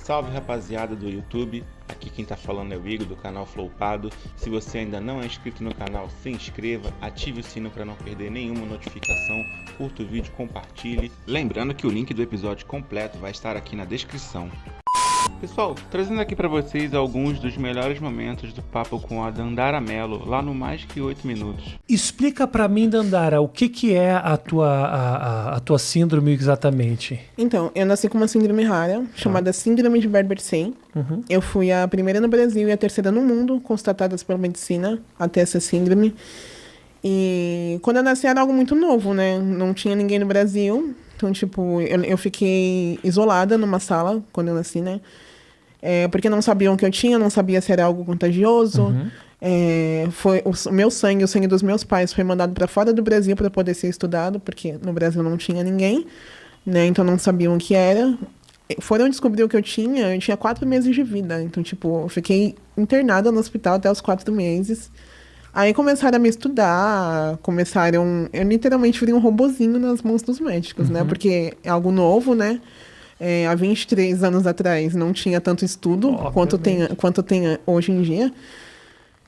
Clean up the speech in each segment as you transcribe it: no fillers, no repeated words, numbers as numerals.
Salve rapaziada do YouTube, aqui quem tá falando é o Igor do canal Flowpado. Se você ainda não é inscrito no canal, se inscreva, ative o sino para não perder nenhuma notificação, curta o vídeo, compartilhe. Lembrando que o link do episódio completo vai estar aqui na descrição. Pessoal, trazendo aqui para vocês alguns dos melhores momentos do papo com a Dandara Mello, lá no Mais Que 8 Minutos. Explica para mim, Dandara, o que é a tua síndrome exatamente? Então, eu nasci com uma síndrome rara, chamada Síndrome de Barber-Say. Eu fui a primeira no Brasil e a terceira no mundo, constatadas pela medicina, até essa síndrome. E quando eu nasci era algo muito novo, né? Não tinha ninguém no Brasil. Então, tipo, eu fiquei isolada numa sala quando eu nasci, né? Porque não sabiam o que eu tinha, não sabia se era algo contagioso. Foi o meu sangue, o sangue dos meus pais foi mandado para fora do Brasil para poder ser estudado, porque no Brasil não tinha ninguém, né? Então não sabiam o que era. Foram descobrir o que eu tinha 4 meses de vida. Então, tipo, eu fiquei internada no hospital até os 4 meses. Aí começaram a me estudar, eu literalmente virei um robozinho nas mãos dos médicos, né? Porque é algo novo, né? Há 23 anos atrás não tinha tanto estudo quanto tem hoje em dia.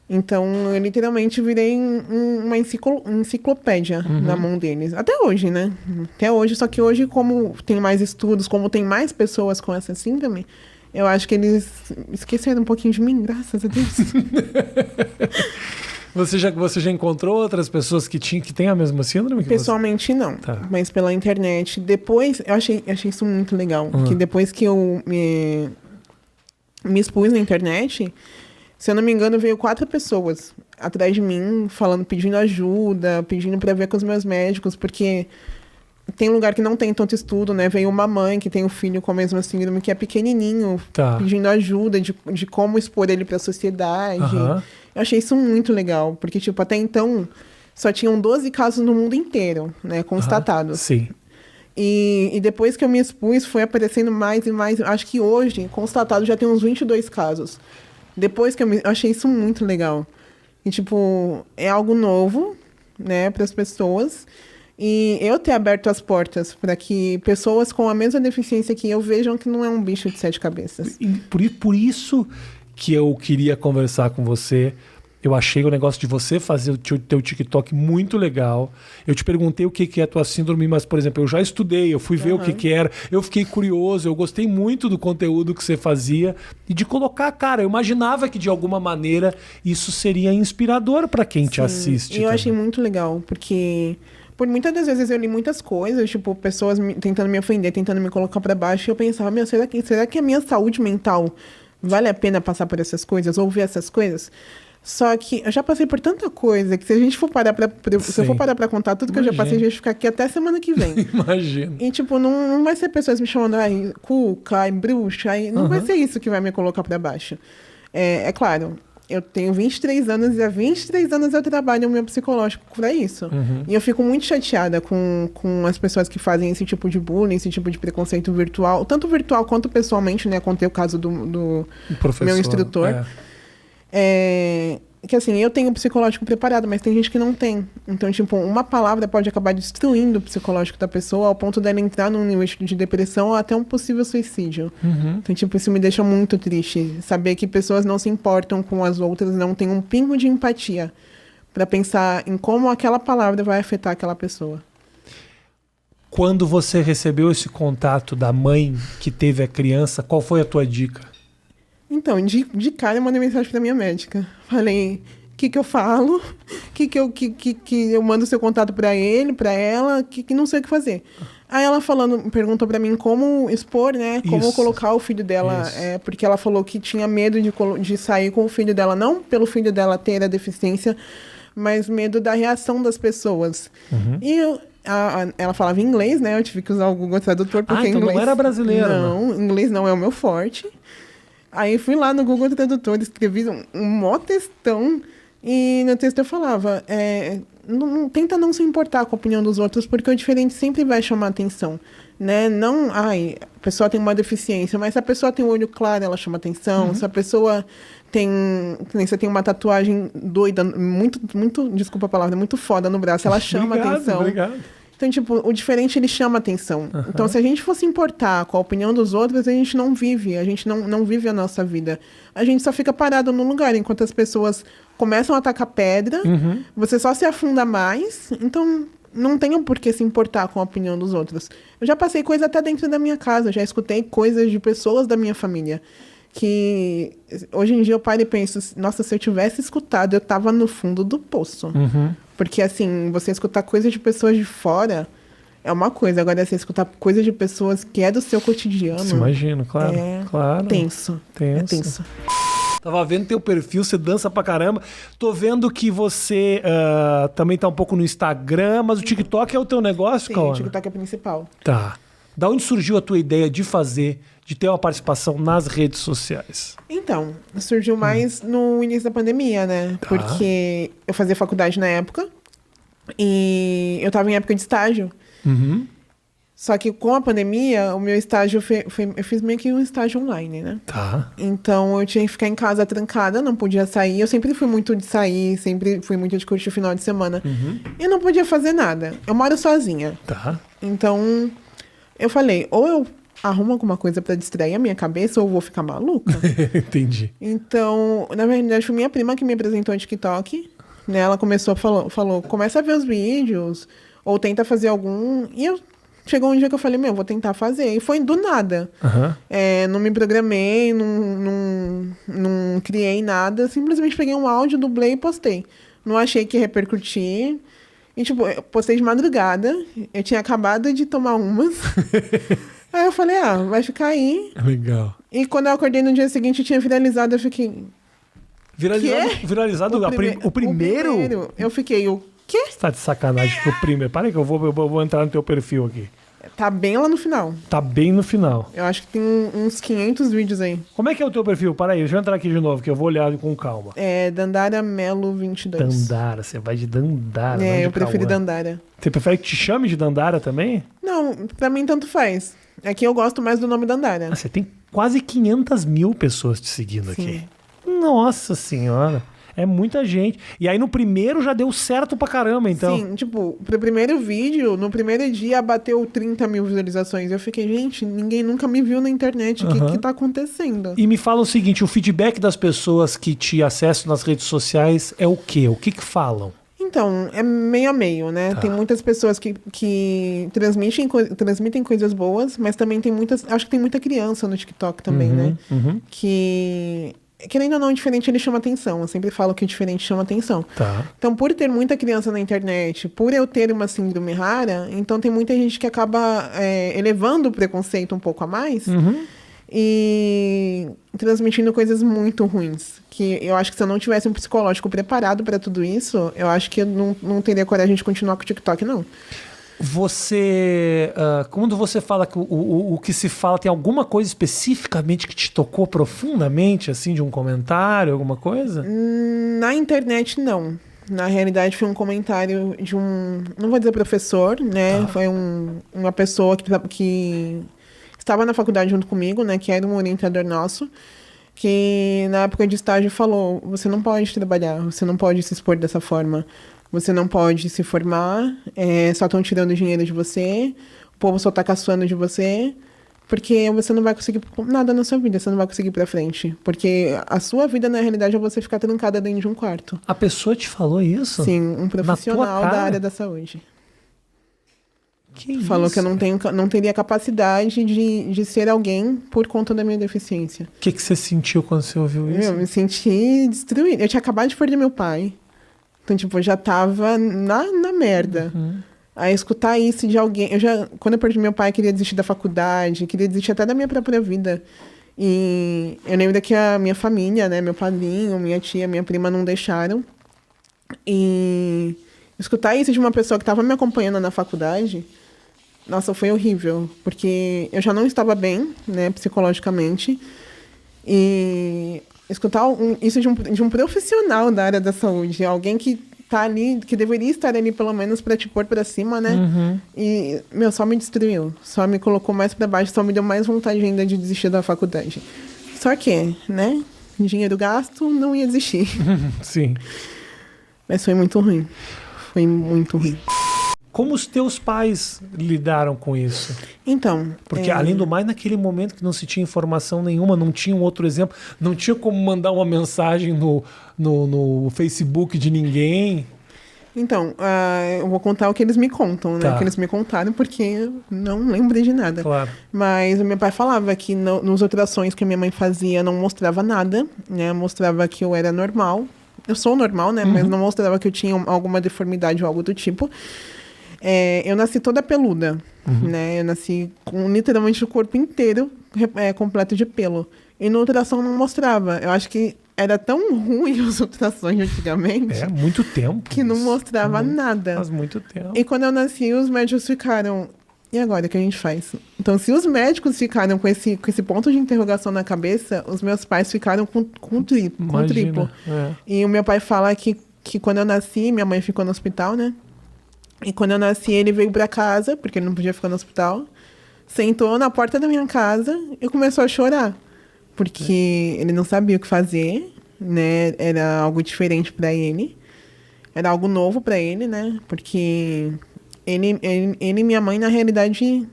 Então, eu literalmente virei uma enciclopédia na mão deles. Até hoje, né? Até hoje, só que hoje, como tem mais estudos, como tem mais pessoas com essa síndrome, eu acho que eles esqueceram um pouquinho de mim, graças a Deus. Você já encontrou outras pessoas que têm a mesma síndrome? Pessoalmente, não. Tá. Mas pela internet. Depois, eu achei isso muito legal. Que depois que eu me expus na internet, se eu não me engano, veio 4 pessoas atrás de mim, pedindo ajuda, pedindo pra ver com os meus médicos, porque tem lugar que não tem tanto estudo, né? Veio uma mãe que tem um filho com a mesma síndrome, que é pequenininho, pedindo ajuda de como expor ele pra sociedade. Eu achei isso muito legal, porque, tipo, até então, só tinham 12 casos no mundo inteiro, né? Constatados. Sim. E depois que eu me expus, foi aparecendo mais e mais. Acho que hoje, constatado, já tem uns 22 casos. Depois que eu achei isso muito legal. E, tipo, é algo novo, né? Para as pessoas. E eu ter aberto as portas para que pessoas com a mesma deficiência que eu vejam que não é um bicho de 7 cabeças. E por isso que eu queria conversar com você. Eu achei o negócio de você fazer o teu TikTok muito legal. Eu te perguntei o que é a tua síndrome, mas, por exemplo, eu já estudei, eu fui ver o que era, eu fiquei curioso, eu gostei muito do conteúdo que você fazia e de colocar, cara, eu imaginava que de alguma maneira isso seria inspirador para quem te assiste. E eu achei muito legal, porque por muitas das vezes eu li muitas coisas, tipo, pessoas tentando me ofender, tentando me colocar para baixo, e eu pensava, será que a minha saúde mental vale a pena passar por essas coisas, ouvir essas coisas? Só que eu já passei por tanta coisa que se a gente for parar se eu for parar pra contar tudo que eu já passei, a gente vai ficar aqui até semana que vem. Imagina. E, tipo, não vai ser pessoas me chamando, cuca, bruxa, não vai ser isso que vai me colocar pra baixo. É claro, eu tenho 23 anos e há 23 anos eu trabalho o meu psicológico pra isso. E eu fico muito chateada com as pessoas que fazem esse tipo de bullying, esse tipo de preconceito virtual, tanto virtual quanto pessoalmente, né? Contei o caso do meu instrutor. Que assim, eu tenho o psicológico preparado, mas tem gente que não tem. Então, tipo, uma palavra pode acabar destruindo o psicológico da pessoa ao ponto dela entrar num nível de depressão ou até um possível suicídio. Então, tipo, isso me deixa muito triste. Saber que pessoas não se importam com as outras, não tem um pingo de empatia para pensar em como aquela palavra vai afetar aquela pessoa. Quando você recebeu esse contato da mãe que teve a criança, qual foi a tua dica? Então, de cara eu mandei mensagem pra minha médica. Falei, o que eu falo? Que eu mando seu contato pra ele, pra ela, que não sei o que fazer. Aí ela perguntou pra mim como expor, né? Como colocar o filho dela. Porque ela falou que tinha medo de sair com o filho dela. Não pelo filho dela ter a deficiência, mas medo da reação das pessoas. E ela falava inglês, né? Eu tive que usar o Google Tradutor, porque então inglês... não era brasileira. Não, inglês não é o meu forte. Aí fui lá no Google Tradutor, escrevi um mó textão, e no texto eu falava, tenta não se importar com a opinião dos outros, porque o diferente sempre vai chamar atenção, né? Não, a pessoa tem uma deficiência, mas se a pessoa tem um olho claro, ela chama atenção. Se a pessoa você tem uma tatuagem doida, muito, desculpa a palavra, muito foda no braço, ela chama atenção. Obrigado. Então, tipo, o diferente, ele chama atenção. Então, se a gente fosse importar com a opinião dos outros, a gente não vive. A gente não vive a nossa vida. A gente só fica parado no lugar, enquanto as pessoas começam a atacar pedra, você só se afunda mais. Então, não tem por que se importar com a opinião dos outros. Eu já passei coisa até dentro da minha casa. Já escutei coisas de pessoas da minha família. Que hoje em dia eu paro e penso, nossa, se eu tivesse escutado, eu tava no fundo do poço. Porque, assim, você escutar coisas de pessoas de fora é uma coisa. Agora, você escutar coisas de pessoas que é do seu cotidiano... Você imagina, claro. Claro. Tenso. É tenso. Tava vendo teu perfil, você dança pra caramba. Tô vendo que você também tá um pouco no Instagram, mas o TikTok é o teu negócio, Sim, Cauana? o TikTok é o principal. Tá. Da onde surgiu a tua ideia de ter uma participação nas redes sociais? Então, surgiu mais no início da pandemia, né? Tá. Porque eu fazia faculdade na época e eu tava em época de estágio. Só que com a pandemia, o meu estágio eu fiz meio que um estágio online, né? Tá. Então eu tinha que ficar em casa trancada, não podia sair. Eu sempre fui muito de sair, sempre fui muito de curtir o final de semana. E não podia fazer nada. Eu moro sozinha. Tá. Então eu falei, ou eu arrumo alguma coisa pra distrair a minha cabeça, ou eu vou ficar maluca. Entendi. Então, na verdade, foi minha prima que me apresentou o TikTok. Né? Ela começou, falou, começa a ver os vídeos, ou tenta fazer algum. E chegou um dia que eu falei, vou tentar fazer. E foi do nada. Não me programei, não criei nada. Simplesmente peguei um áudio, dublei e postei. Não achei que ia repercutir. E, tipo, eu postei de madrugada. Eu tinha acabado de tomar umas. Aí eu falei, vai ficar aí. Legal. E quando eu acordei no dia seguinte, tinha viralizado, eu fiquei... Viralizado o primeiro? Eu fiquei, o quê? Você tá de sacanagem que o primeiro... Para aí que eu vou entrar no teu perfil aqui. Tá bem lá no final. Tá bem no final. Eu acho que tem uns 500 vídeos aí. Como é que é o teu perfil? Para aí, deixa eu entrar aqui de novo, que eu vou olhar com calma. É Dandara Melo 22. Dandara, você vai de Dandara. Eu prefiro Dandara. Você prefere que te chame de Dandara também? Não, pra mim tanto faz. Aqui eu gosto mais do nome Dandara. Você tem quase 500 mil pessoas te seguindo aqui. Nossa senhora. É muita gente. E aí no primeiro já deu certo pra caramba, então. Sim, tipo, pro primeiro vídeo, no primeiro dia bateu 30 mil visualizações. Eu fiquei, gente, ninguém nunca me viu na internet. O que tá acontecendo? E me fala o seguinte, o feedback das pessoas que te acessam nas redes sociais é o quê? O que falam? Então, é meio a meio, né? Tem muitas pessoas que transmitem coisas boas, mas também tem muitas... Acho que tem muita criança no TikTok também, né? Que... Querendo ou não, o diferente ele chama atenção. Eu sempre falo que o diferente chama atenção. Tá. Então, por ter muita criança na internet, por eu ter uma síndrome rara, então tem muita gente que acaba elevando o preconceito um pouco a mais e transmitindo coisas muito ruins. Que eu acho que se eu não tivesse um psicológico preparado para tudo isso, eu acho que eu não teria coragem de continuar com o TikTok, não. Você, quando você fala que o que se fala, tem alguma coisa especificamente que te tocou profundamente, assim, de um comentário, alguma coisa? Na internet, não. Na realidade, foi um comentário de não vou dizer professor, né? Foi uma pessoa que estava na faculdade junto comigo, né? Que era um orientador nosso, que na época de estágio falou, você não pode trabalhar, você não pode se expor dessa forma. Você não pode se formar, só estão tirando dinheiro de você, o povo só tá caçoando de você, porque você não vai conseguir nada na sua vida, você não vai conseguir ir pra frente. Porque a sua vida, na realidade, é você ficar trancada dentro de um quarto. A pessoa te falou isso? Sim, um profissional da área da saúde. Falou que eu não teria capacidade de ser alguém por conta da minha deficiência. O que você sentiu quando você ouviu isso? Eu me senti destruída. Eu tinha acabado de perder meu pai. Então, tipo, eu já tava na merda. Aí, escutar isso de alguém... Quando eu perdi meu pai, eu queria desistir da faculdade, queria desistir até da minha própria vida. E eu lembro que a minha família, né? Meu padrinho, minha tia, minha prima não deixaram. E escutar isso de uma pessoa que estava me acompanhando na faculdade... Nossa, foi horrível. Porque eu já não estava bem, né? Psicologicamente. E... escutar isso de um profissional da área da saúde, alguém que tá ali, que deveria estar ali pelo menos para te pôr para cima, né? E, só me destruiu, só me colocou mais para baixo, só me deu mais vontade ainda de desistir da faculdade. Só que, né? Dinheiro gasto, não ia desistir. Sim. Mas foi muito ruim. Foi muito ruim. Como os teus pais lidaram com isso? Então... Porque, além do mais, naquele momento que não se tinha informação nenhuma, não tinha um outro exemplo, não tinha como mandar uma mensagem no Facebook de ninguém. Então, eu vou contar o que eles me contam, né? Tá. O que eles me contaram, porque eu não lembro de nada. Claro. Mas o meu pai falava que nos ultrassons que a minha mãe fazia não mostrava nada, né? Mostrava que eu era normal. Eu sou normal, né? Mas não mostrava que eu tinha alguma deformidade ou algo do tipo. Eu nasci toda peluda, né? Eu nasci com literalmente o corpo inteiro completo de pelo. E no ultrassom não mostrava. Eu acho que era tão ruim os ultrassons antigamente. Muito tempo. Que não mostrava nada. Faz muito tempo. E quando eu nasci, os médicos ficaram... E agora, o que a gente faz? Então, se os médicos ficaram com esse ponto de interrogação na cabeça, os meus pais ficaram com triplo. E o meu pai fala que quando eu nasci, minha mãe ficou no hospital, né? E quando eu nasci, ele veio pra casa, porque ele não podia ficar no hospital. Sentou na porta da minha casa e começou a chorar. Porque ele não sabia o que fazer, né? Era algo diferente pra ele. Era algo novo pra ele, né? Porque ele e minha mãe, na realidade,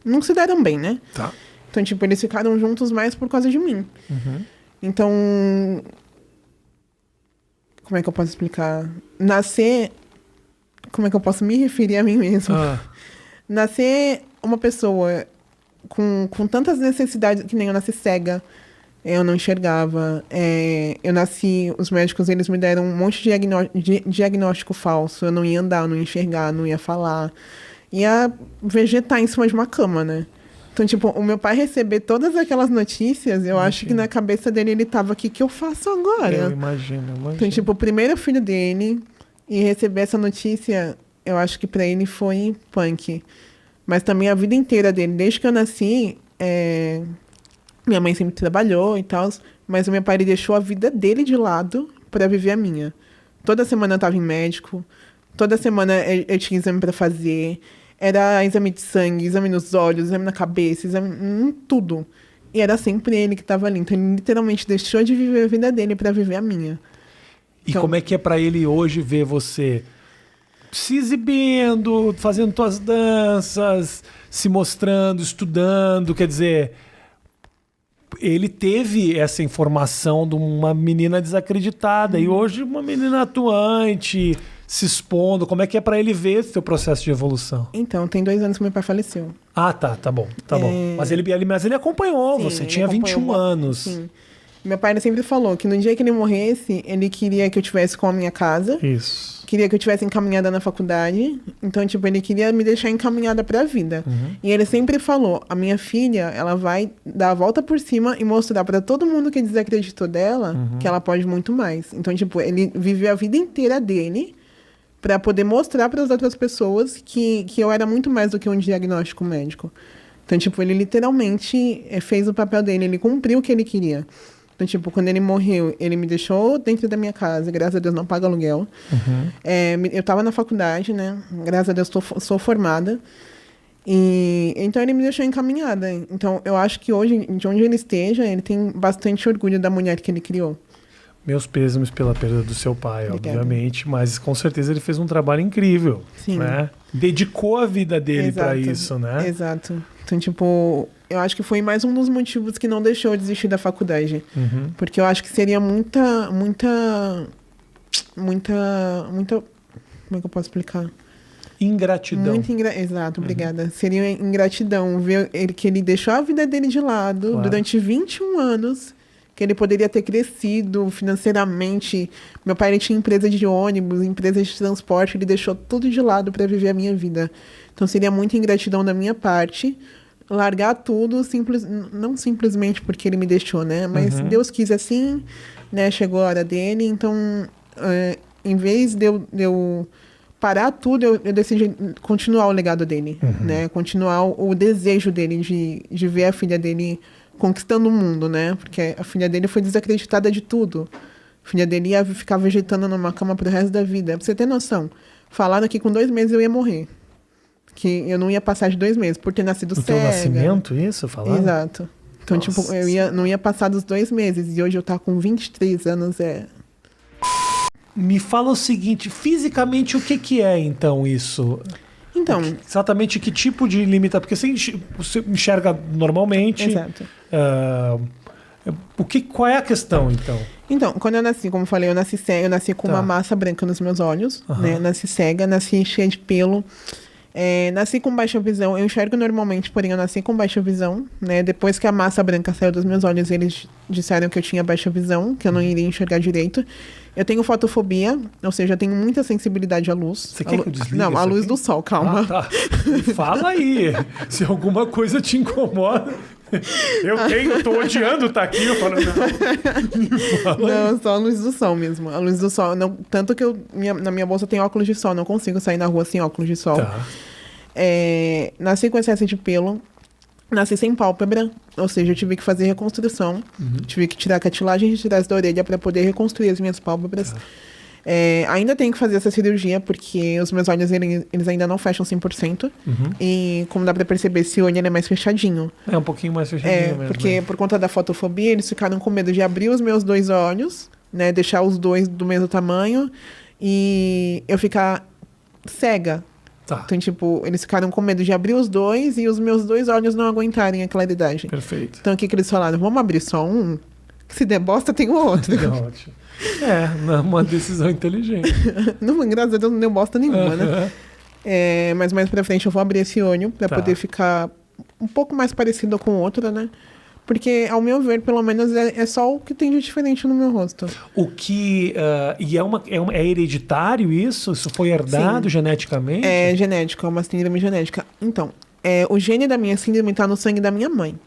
não se deram bem, né? Tá. Então, tipo, eles ficaram juntos mais por causa de mim. Então, como é que eu posso explicar? Como é que eu posso me referir a mim mesmo? Nascer uma pessoa com tantas necessidades, que nem eu nasci cega, eu não enxergava. Eu nasci, os médicos, eles me deram um monte de diagnóstico falso. Eu não ia andar, não ia enxergar, não ia falar. Ia vegetar em cima de uma cama, né? Então, tipo, o meu pai receber todas aquelas notícias, eu acho que na cabeça dele ele tava aqui, o que eu faço agora? Eu imagino. Então, tipo, o primeiro filho dele, e receber essa notícia, eu acho que pra ele foi punk. Mas também a vida inteira dele, desde que eu nasci, minha mãe sempre trabalhou e tal, mas o meu pai ele deixou a vida dele de lado pra viver a minha. Toda semana eu tava em médico, toda semana eu tinha exame pra fazer, era exame de sangue, exame nos olhos, exame na cabeça, exame em tudo. E era sempre ele que tava ali. Então ele literalmente deixou de viver a vida dele pra viver a minha. E como é que é pra ele hoje ver você se exibindo, fazendo tuas danças, se mostrando, estudando? Quer dizer, ele teve essa informação de uma menina desacreditada e hoje uma menina atuante, se expondo. Como é que é pra ele ver esse teu processo de evolução? Então, tem 2 anos que meu pai faleceu. Tá bom. Mas ele acompanhou, Sim, você tinha 21 anos. Sim. Meu pai ele sempre falou que no dia que ele morresse, ele queria que eu tivesse com a minha casa. Isso. Queria que eu tivesse encaminhada na faculdade. Então, tipo, ele queria me deixar encaminhada pra vida. E ele sempre falou, a minha filha, ela vai dar a volta por cima e mostrar pra todo mundo que desacreditou dela que ela pode muito mais. Então, tipo, ele viveu a vida inteira dele pra poder mostrar para as outras pessoas que eu era muito mais do que um diagnóstico médico. Então, tipo, ele literalmente fez o papel dele, ele cumpriu o que ele queria. Então, tipo, quando ele morreu, ele me deixou dentro da minha casa, graças a Deus não pago aluguel. Eu tava na faculdade, né? Graças a Deus sou formada. E então ele me deixou encaminhada. Então, eu acho que hoje, de onde ele esteja, ele tem bastante orgulho da mulher que ele criou. Meus pêsames pela perda do seu pai, Obrigada. obviamente, mas com certeza ele fez um trabalho incrível. Sim. Né? Dedicou a vida dele pra isso, né? Exato. Então, tipo, eu acho que foi mais um dos motivos que não deixou eu desistir da faculdade. Porque eu acho que seria muita... Como é que eu posso explicar? Ingratidão. Exato, obrigada. Seria ingratidão ver que ele deixou a vida dele de lado durante 21 anos, que ele poderia ter crescido financeiramente. Meu pai ele tinha empresa de ônibus, empresa de transporte, ele deixou tudo de lado para viver a minha vida. Então seria muita ingratidão da minha parte largar tudo, não simplesmente porque ele me deixou, né? Mas Deus quis assim, né? Chegou a hora dele, então em vez de eu parar tudo, eu decidi continuar o legado dele, né? Continuar o desejo dele de ver a filha dele conquistando o mundo, né? Porque a filha dele foi desacreditada de tudo. A filha dele ia ficar vegetando numa cama pro resto da vida. Pra você ter noção, falaram que com 2 meses eu ia morrer. Que eu não ia passar de 2 meses, por ter nascido cega. No teu nascimento, isso? Falaram? Exato. Então, Nossa. tipo, não ia passar dos 2 meses. E hoje eu tá com 23 anos, Me fala o seguinte, fisicamente o que é então isso? Então, Exatamente que tipo de limita? Porque você enxerga normalmente. exato. Qual é a questão então? Então, quando eu nasci, como eu falei, eu nasci cega, eu nasci com Tá. uma massa branca nos meus olhos, né? Nasci cega, nasci cheia de pelo. Nasci com baixa visão, eu enxergo normalmente, porém eu nasci com baixa visão, né? Depois que a massa branca saiu dos meus olhos, eles disseram que eu tinha baixa visão, que eu não iria enxergar direito. Eu tenho fotofobia, ou seja, eu tenho muita sensibilidade à luz. Você quer que eu desligue Não, isso à luz aqui? do sol, calma. Ah, tá. Fala aí. Se alguma coisa te incomoda. Eu tô odiando estar aqui. Eu falo, não. Me fala aí. Não, só a luz do sol mesmo. A luz do sol. Não, tanto que na minha bolsa tem óculos de sol. Não consigo sair na rua sem óculos de sol. Tá. Nasci com excesso de pelo. Nasci sem pálpebra. Ou seja, eu tive que fazer reconstrução. Tive que tirar a cartilagem de trás da orelha para poder reconstruir as minhas pálpebras. Ainda tenho que fazer essa cirurgia, porque os meus olhos eles ainda não fecham 100%. E como dá pra perceber, esse olho ele é mais fechadinho. É um pouquinho mais fechadinho mesmo. Porque por conta da fotofobia, eles ficaram com medo de abrir os meus 2 olhos, né? Deixar os 2 do mesmo tamanho e eu ficar cega. Tá. Então, tipo, eles ficaram com medo de abrir os 2 e os meus 2 olhos não aguentarem a claridade. Perfeito. Então, o que eles falaram? Vamos abrir só um? Que se der bosta, tem o outro. Ótimo. Não é uma decisão inteligente. Não, graças a Deus, não deu bosta nenhuma, né? Mas mais pra frente eu vou abrir esse olho pra Tá. poder ficar um pouco mais parecido com o outro, né? Porque, ao meu ver, pelo menos é só o que tem de diferente no meu rosto. O que. E é hereditário isso? Isso foi herdado Sim. geneticamente? É genético, é uma síndrome genética. Então, o gene da minha síndrome tá no sangue da minha mãe.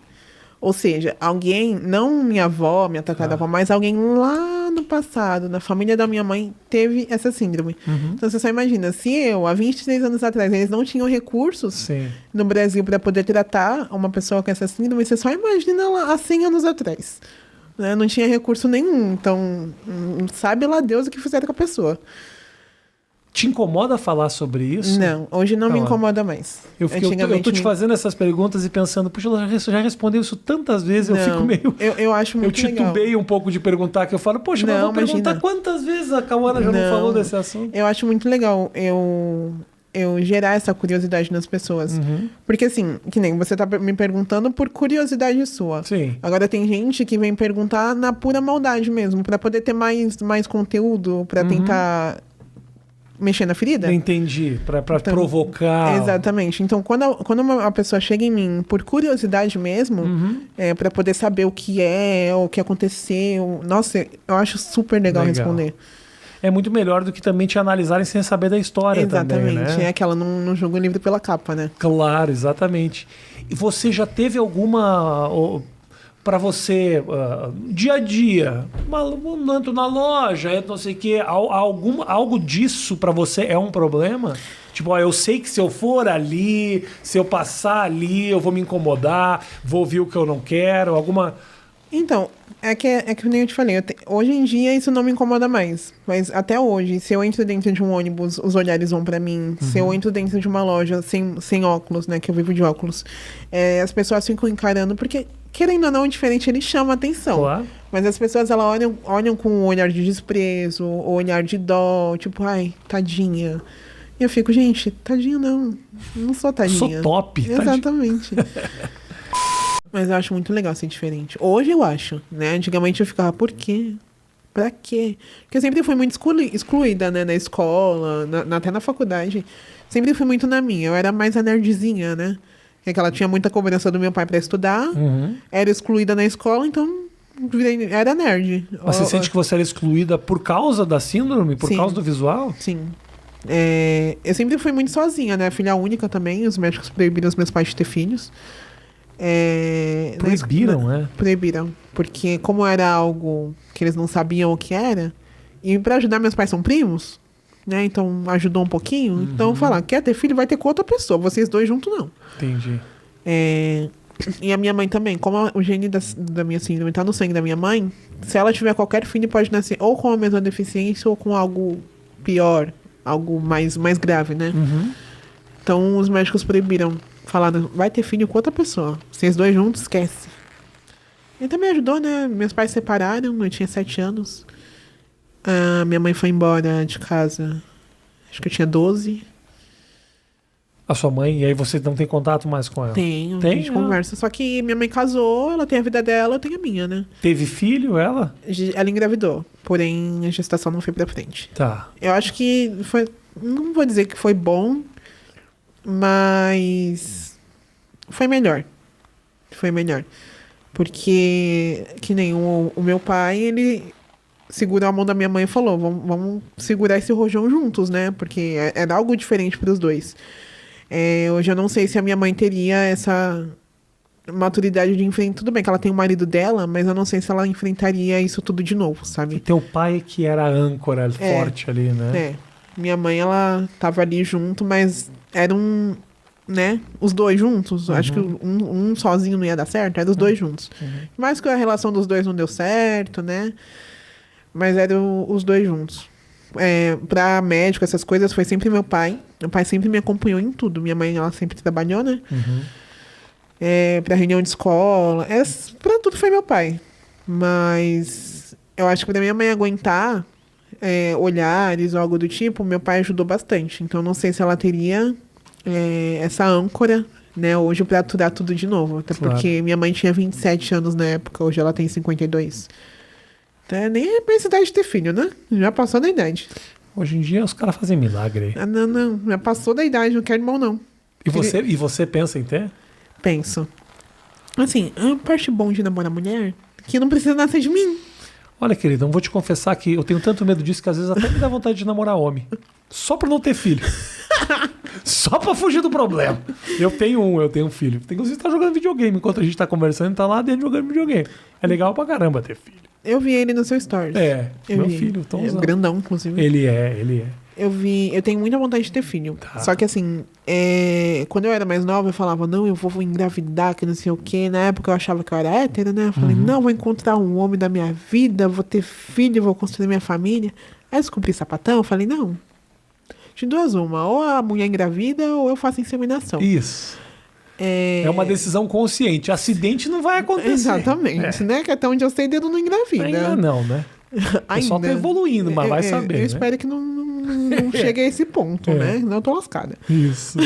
Ou seja, alguém, não minha avó, minha tataravó, mas alguém lá no passado, na família da minha mãe, teve essa síndrome. Então você só imagina, se eu, há 23 anos atrás, eles não tinham recursos Sim. no Brasil para poder tratar uma pessoa com essa síndrome, você só imagina lá há 100 anos atrás. Né? Não tinha recurso nenhum, então sabe lá Deus o que fizeram com a pessoa. Te incomoda falar sobre isso? Não, hoje não me Tá lá. incomoda mais. Eu tô te me- fazendo essas perguntas e pensando, puxa, ela já respondeu isso tantas vezes, eu Não, fico meio. eu acho Eu muito legal. titubei um pouco de perguntar, que eu falo, poxa, mas Não, vou perguntar imagina. quantas vezes a Cauana já não falou desse assunto. Eu acho muito legal eu gerar essa curiosidade nas pessoas. Porque assim, que nem você tá me perguntando por curiosidade sua. Sim. Agora tem gente que vem perguntar na pura maldade mesmo, pra poder ter mais conteúdo, pra tentar mexer na ferida. Entendi. Pra Então, provocar. Exatamente. Então, quando uma pessoa chega em mim por curiosidade mesmo, pra poder saber o que é, o que aconteceu, nossa, eu acho super legal responder. É muito melhor do que também te analisarem sem saber da história. Exatamente. Também, né? É aquela, não jogo livre pela capa, né? Claro, exatamente. E você já teve alguma. Para você, dia a dia, ando na loja, não sei o quê, algo disso para você é um problema? Tipo, eu sei que se eu for ali, se eu passar ali, eu vou me incomodar, vou ouvir o que eu não quero, alguma. Então, é que nem eu te falei, hoje em dia isso não me incomoda mais. Mas até hoje, se eu entro dentro de um ônibus, os olhares vão pra mim. Se eu entro dentro de uma loja sem óculos, né, que eu vivo de óculos, as pessoas ficam encarando, porque, querendo ou não, o diferente, ele chama atenção. Claro. Mas as pessoas, elas olham com um olhar de desprezo, ou olhar de dó, tipo, ai, tadinha. E eu fico, gente, tadinha não sou tadinha. Sou top. Exatamente. Mas eu acho muito legal ser diferente. Hoje eu acho, né? Antigamente eu ficava, por quê? Pra quê? Porque eu sempre fui muito excluída, né? Na escola, até na faculdade. Sempre fui muito na minha. Eu era mais a nerdzinha, né? Que ela tinha muita cobrança do meu pai pra estudar. Era excluída na escola, então era nerd. Mas você sente que você era excluída por causa da síndrome? Por Sim. causa do visual? Sim. Eu sempre fui muito sozinha, né? Filha única também. Os médicos proibiram os meus pais de ter filhos. Proibiram, né? Proibiram. Porque como era algo que eles não sabiam o que era, e pra ajudar, meus pais são primos, né? Então ajudou um pouquinho. Então falar, quer ter filho, vai ter com outra pessoa. Vocês dois juntos, não. Entendi. E a minha mãe também, como o gene da minha síndrome tá no sangue da minha mãe, se ela tiver qualquer filho, pode nascer ou com a mesma deficiência ou com algo pior, algo mais grave, né? Então os médicos proibiram. Falaram, vai ter filho com outra pessoa. Vocês dois juntos, esquece. Ele também ajudou, né? Meus pais separaram, eu tinha 7 anos. Minha mãe foi embora de casa, acho que eu tinha 12. A sua mãe, e aí você não tem contato mais com ela? Tenho, Tem? a gente conversa. Só que minha mãe casou, ela tem a vida dela, eu tenho a minha, né? Teve filho, ela? Ela engravidou, porém a gestação não foi pra frente. Tá. Eu acho que foi... Não vou dizer que foi bom, mas... Foi melhor. Foi melhor. Porque, que nem o meu pai, ele segurou a mão da minha mãe e falou, vamos segurar esse rojão juntos, né? Porque era algo diferente pros dois. Hoje eu não sei se a minha mãe teria essa maturidade de enfrentar. Tudo bem que ela tem o marido dela, mas eu não sei se ela enfrentaria isso tudo de novo, E sabe? teu pai que era a âncora forte ali, né? Minha mãe, ela tava ali junto, mas eram, né? Os dois juntos. Acho que um sozinho não ia dar certo, eram os dois juntos. Mais que a relação dos dois não deu certo, né? Mas eram os dois juntos. Pra médico, essas coisas, foi sempre meu pai. Meu pai sempre me acompanhou em tudo. Minha mãe, ela sempre trabalhou, né? Pra reunião de escola. Pra tudo foi meu pai. Mas eu acho que pra minha mãe aguentar olhares ou algo do tipo, meu pai ajudou bastante. Então não sei se ela teria essa âncora, né, hoje pra aturar tudo de novo. Até Claro. porque minha mãe tinha 27 anos na época, hoje ela tem 52. Então, nem é pra essa idade de ter filho, né? Já passou da idade. Hoje em dia os caras fazem milagre aí. Não. Já passou da idade, não quero irmão, não. E você pensa em ter? Penso. Assim, a parte bom de namorar mulher que não precisa nascer de mim. Olha, querida, eu vou te confessar que eu tenho tanto medo disso que às vezes até me dá vontade de namorar homem. Só pra não ter filho. Só pra fugir do problema. Eu tenho um filho. Inclusive tá jogando videogame. Enquanto a gente tá conversando, tá lá dentro jogando videogame. É legal pra caramba ter filho. Eu vi ele no seu stories. Meu filho, Tomzão. Grandão, inclusive. Ele é. Eu tenho muita vontade de ter filho. Tá. Só que assim, quando eu era mais nova, eu falava, não, eu vou engravidar, que não sei o quê. Na época eu achava que eu era hétero, né? Eu falei, não, vou encontrar um homem da minha vida, vou ter filho, vou construir minha família. Aí eu descobri sapatão, eu falei, não. De duas uma, ou a mulher engravida ou eu faço inseminação. Isso. É uma decisão consciente. Acidente não vai acontecer. Exatamente, né? Que até onde eu sei, dedo não engravida. Ainda não, né? O pessoal tá evoluindo, mas vai saber, Eu né? espero que não chegue a esse ponto, né? Não, eu tô lascada. Isso.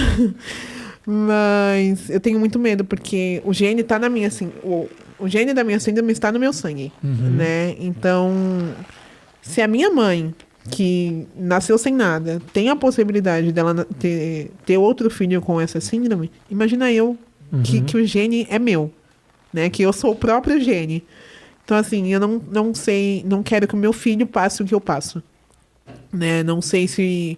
Mas eu tenho muito medo, porque o gene tá na minha, assim... O gene da minha síndrome está no meu sangue, né? Então, se a minha mãe, que nasceu sem nada, tem a possibilidade dela ter outro filho com essa síndrome, imagina eu que o gene é meu, né? Que eu sou o próprio gene. Então, assim, eu não sei, não quero que o meu filho passe o que eu passo, né? Não sei se...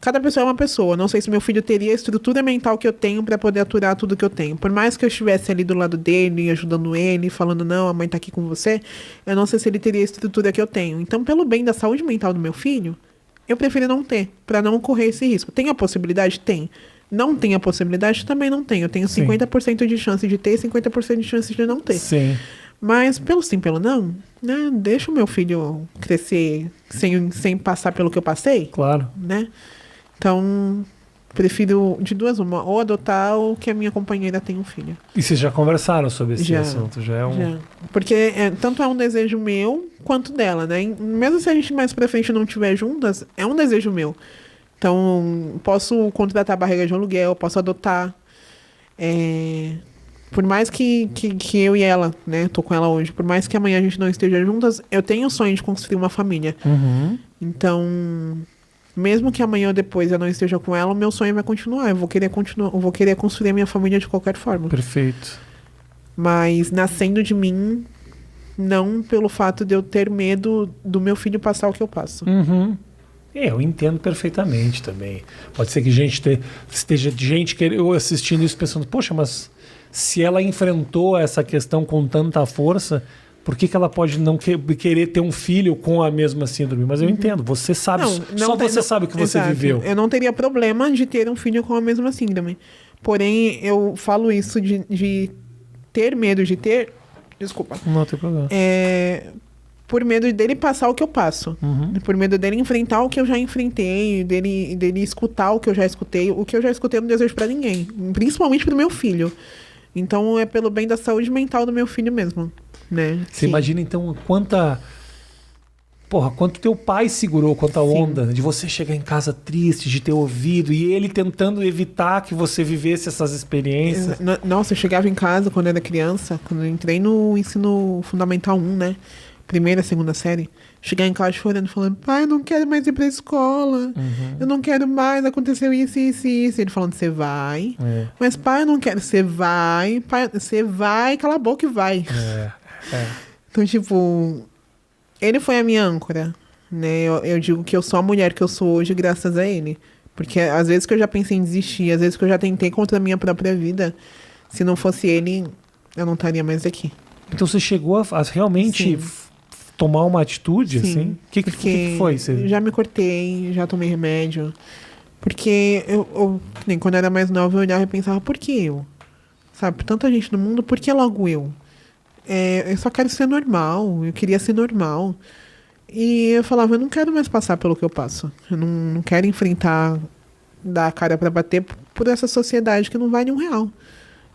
Cada pessoa é uma pessoa. Não sei se meu filho teria a estrutura mental que eu tenho pra poder aturar tudo que eu tenho. Por mais que eu estivesse ali do lado dele, ajudando ele, falando, não, a mãe tá aqui com você, eu não sei se ele teria a estrutura que eu tenho. Então, pelo bem da saúde mental do meu filho, eu prefiro não ter, pra não correr esse risco. Tem a possibilidade? Tem. Não tem a possibilidade? Também não tem. Eu tenho 50% de chance de ter e 50% de chance de não ter. Sim. Mas, pelo sim, pelo não, né? Deixa o meu filho crescer sem passar pelo que eu passei, Claro. né? Então, prefiro de duas uma, ou adotar ou que a minha companheira tenha um filho. E vocês já conversaram sobre esse Já. assunto? Já é um... Já. Porque tanto é um desejo meu quanto dela, né? Mesmo se a gente mais pra frente não estiver juntas, é um desejo meu. Então, posso contratar a barriga de aluguel, posso adotar. Por mais que eu e ela, né, tô com ela hoje, por mais que amanhã a gente não esteja juntas, eu tenho o sonho de construir uma família. Então, mesmo que amanhã ou depois eu não esteja com ela, o meu sonho vai continuar. Eu vou querer construir a minha família de qualquer forma. Perfeito. Mas nascendo de mim, não pelo fato de eu ter medo do meu filho passar o que eu passo. Eu entendo perfeitamente também. Pode ser que esteja gente assistindo isso pensando, poxa, mas se ela enfrentou essa questão com tanta força, por que ela pode não querer ter um filho com a mesma síndrome? Mas eu entendo, você sabe, você sabe o que você viveu. Eu não teria problema de ter um filho com a mesma síndrome. Porém, eu falo isso de ter medo de ter... Desculpa. Não tem problema. Por medo dele passar o que eu passo. Por medo dele enfrentar o que eu já enfrentei, dele escutar o que eu já escutei. O que eu já escutei eu não desejo pra ninguém. Principalmente pro meu filho. Então, é pelo bem da saúde mental do meu filho mesmo. Né? Você imagina, então, Porra, quanto teu pai segurou, quanta onda de você chegar em casa triste, de ter ouvido, e ele tentando evitar que você vivesse essas experiências. Nossa, eu chegava em casa quando era criança, quando eu entrei no ensino fundamental 1, né? Primeira, segunda série. Chegar em casa chorando, falando, pai, eu não quero mais ir pra escola. Eu não quero mais, aconteceu isso, isso e isso. Ele falando, você vai. Mas, pai, eu não quero. Você vai, pai, você vai, cala a boca e vai. Então, tipo, ele foi a minha âncora, né? Eu digo que eu sou a mulher que eu sou hoje graças a ele. Porque às vezes que eu já pensei em desistir, às vezes que eu já tentei contra a minha própria vida, se não fosse ele, eu não estaria mais aqui. Então você chegou a realmente tomar uma atitude, Sim, assim? O que foi? Você... Já me cortei, já tomei remédio. Porque nem quando eu era mais nova, eu olhava e pensava, por que eu? Sabe, tanta gente no mundo, por que logo eu? Eu só quero ser normal, eu queria ser normal. E eu falava, eu não quero mais passar pelo que eu passo. Eu não quero enfrentar, dar a cara pra bater por essa sociedade que não vale R$1.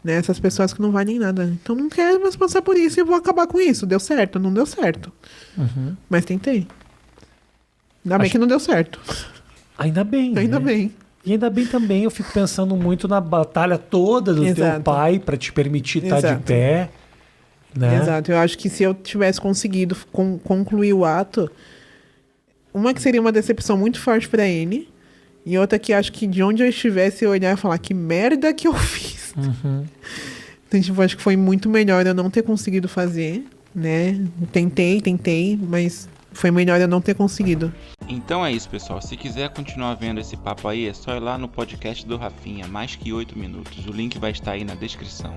Né? Essas pessoas que não valem nada. Então não quero mais passar por isso e vou acabar com isso. Deu certo? Não deu certo. Mas tentei. Ainda bem que não deu certo. Ainda bem. Ainda né? bem. E ainda bem também, eu fico pensando muito na batalha toda do teu pai para te permitir estar de pé. Né? Exato. Eu acho que se eu tivesse conseguido concluir o ato, uma que seria uma decepção muito forte para ele, e outra que acho que de onde eu estivesse eu olhar e falar que merda que eu fiz. Então, tipo, acho que foi muito melhor eu não ter conseguido fazer, né? Tentei, mas foi melhor eu não ter conseguido. Então é isso, pessoal. Se quiser continuar vendo esse papo aí, é só ir lá no podcast do Rafinha, mais que 8 minutos. O link vai estar aí na descrição.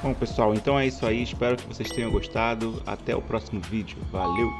Bom, pessoal, então é isso aí. Espero que vocês tenham gostado. Até o próximo vídeo. Valeu!